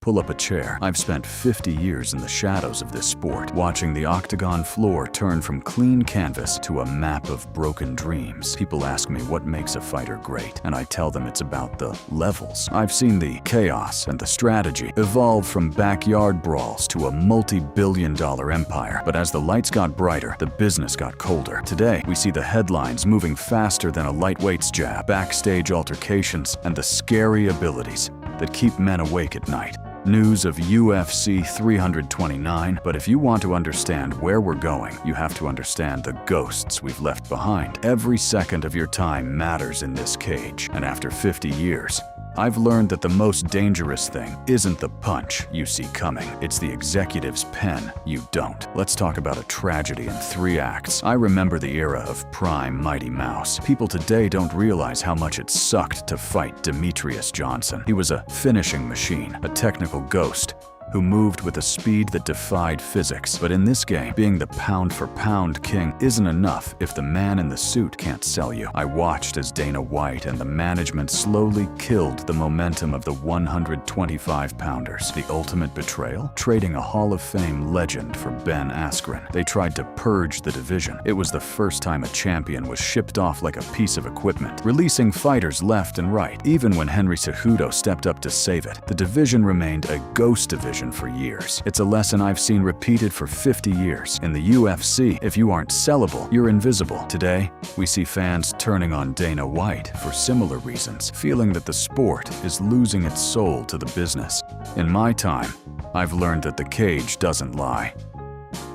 Pull up a chair. I've spent 50 years in the shadows of this sport, watching the octagon floor turn from clean canvas to a map of broken dreams. People ask me what makes a fighter great, and I tell them it's about the levels. I've seen the chaos and the strategy evolve from backyard brawls to a multi-billion-dollar empire. But as the lights got brighter, the business got colder. Today, we see the headlines moving faster than a lightweight's jab, backstage altercations, and the scary abilities that keep men awake at night. News of UFC 329, but if you want to understand where we're going, you have to understand the ghosts we've left behind. Every second of your time matters in this cage, and after 50 years, I've learned that the most dangerous thing isn't the punch you see coming, it's the executive's pen you don't. Let's talk about a tragedy in 3 acts. I remember the era of prime Mighty Mouse. People today don't realize how much it sucked to fight Demetrius Johnson. He was a finishing machine, a technical ghost, who moved with a speed that defied physics. But in this game, being the pound-for-pound king isn't enough if the man in the suit can't sell you. I watched as Dana White and the management slowly killed the momentum of the 125-pounders. The ultimate betrayal? Trading a Hall of Fame legend for Ben Askren. They tried to purge the division. It was the first time a champion was shipped off like a piece of equipment, releasing fighters left and right. Even when Henry Cejudo stepped up to save it, the division remained a ghost division for years. It's a lesson I've seen repeated for 50 years. In the UFC, if you aren't sellable, you're invisible. Today, we see fans turning on Dana White for similar reasons, feeling that the sport is losing its soul to the business. In my time, I've learned that the cage doesn't lie.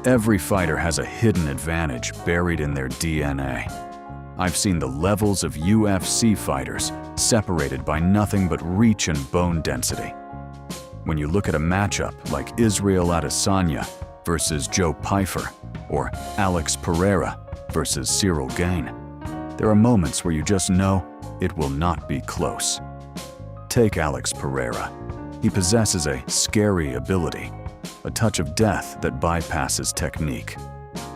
Every fighter has a hidden advantage buried in their DNA. I've seen the levels of UFC fighters separated by nothing but reach and bone density. When you look at a matchup like Israel Adesanya versus Joe Pyfer or Alex Pereira versus Cyril Gane, there are moments where you just know it will not be close. Take Alex Pereira. He possesses a scary ability, a touch of death that bypasses technique.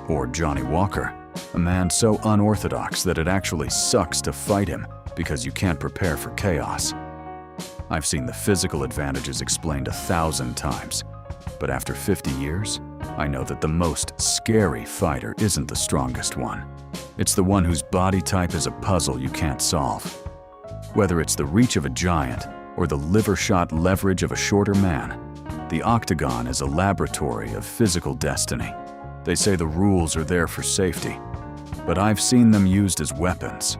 Or Johnny Walker, a man so unorthodox that it actually sucks to fight him because you can't prepare for chaos. I've seen the physical advantages explained 1,000 times, but after 50 years, I know that the most scary fighter isn't the strongest one. It's the one whose body type is a puzzle you can't solve. Whether it's the reach of a giant or the liver-shot leverage of a shorter man, the octagon is a laboratory of physical destiny. They say the rules are there for safety, but I've seen them used as weapons.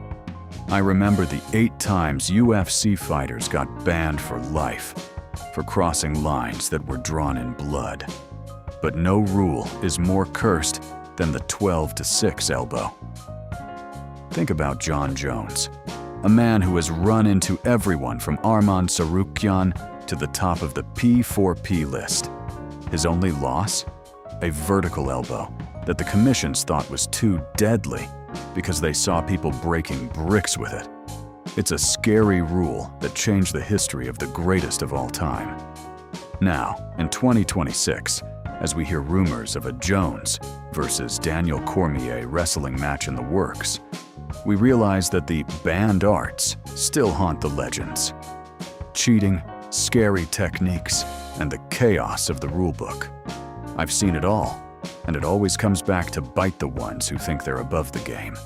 I remember the 8 times UFC fighters got banned for life for crossing lines that were drawn in blood. But no rule is more cursed than the 12-6 elbow. Think about John Jones, a man who has run into everyone from Arman Tsarukyan to the top of the P4P list. His only loss? A vertical elbow that the commissions thought was too deadly because they saw people breaking bricks with it. It's a scary rule that changed the history of the greatest of all time. Now, in 2026, as we hear rumors of a Jones versus Daniel Cormier wrestling match in the works, we realize that the banned arts still haunt the legends. Cheating, scary techniques, and the chaos of the rulebook. I've seen it all, and it always comes back to bite the ones who think they're above the game.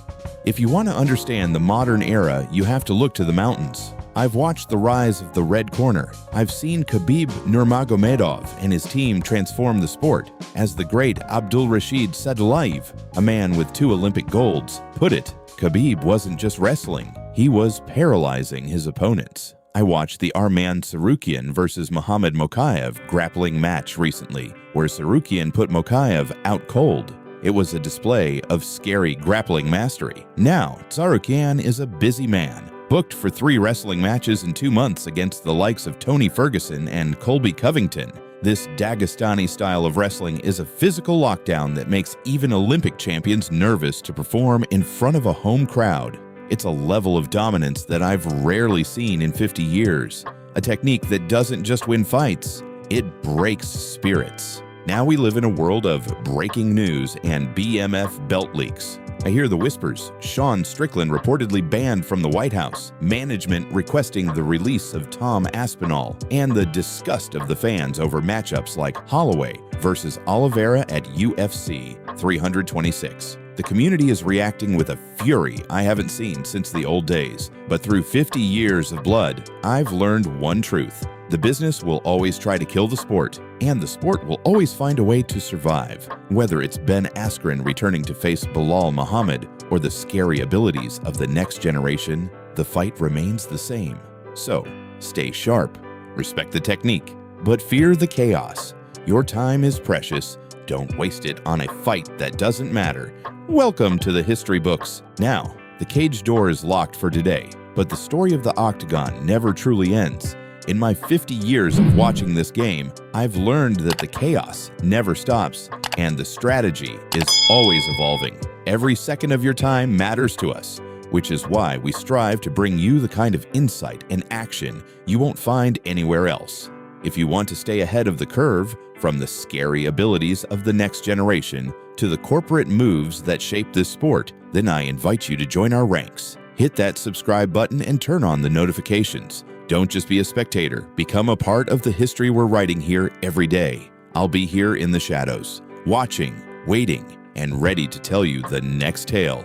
If you want to understand the modern era, you have to look to the mountains. I've watched the rise of the Red Corner. I've seen Khabib Nurmagomedov and his team transform the sport. As the great Abdulrashid Sadulaev, a man with 2 Olympic golds, put it, Khabib wasn't just wrestling, he was paralyzing his opponents. I watched the Arman Tsarukyan versus Muhammad Mokaev grappling match recently, where Tsarukyan put Mokaev out cold. It was a display of scary grappling mastery. Now, Tsarukyan is a busy man, booked for 3 wrestling matches in 2 months against the likes of Tony Ferguson and Colby Covington. This Dagestani style of wrestling is a physical lockdown that makes even Olympic champions nervous to perform in front of a home crowd. It's a level of dominance that I've rarely seen in 50 years. A technique that doesn't just win fights, it breaks spirits. Now we live in a world of breaking news and BMF belt leaks. I hear the whispers. Sean Strickland reportedly banned from the White House, management requesting the release of Tom Aspinall, and the disgust of the fans over matchups like Holloway versus Oliveira at UFC 326. The community is reacting with a fury I haven't seen since the old days. But through 50 years of blood, I've learned one truth. The business will always try to kill the sport, and the sport will always find a way to survive. Whether it's Ben Askren returning to face Bilal Muhammad or the scary abilities of the next generation, the fight remains the same. So, stay sharp, respect the technique, but fear the chaos. Your time is precious. Don't waste it on a fight that doesn't matter. Welcome to the history books. Now, the cage door is locked for today, but the story of the octagon never truly ends. In my 50 years of watching this game, I've learned that the chaos never stops and the strategy is always evolving. Every second of your time matters to us, which is why we strive to bring you the kind of insight and action you won't find anywhere else. If you want to stay ahead of the curve, from the scary abilities of the next generation to the corporate moves that shape this sport, then I invite you to join our ranks. Hit that subscribe button and turn on the notifications. Don't just be a spectator, become a part of the history we're writing here every day. I'll be here in the shadows, watching, waiting, and ready to tell you the next tale.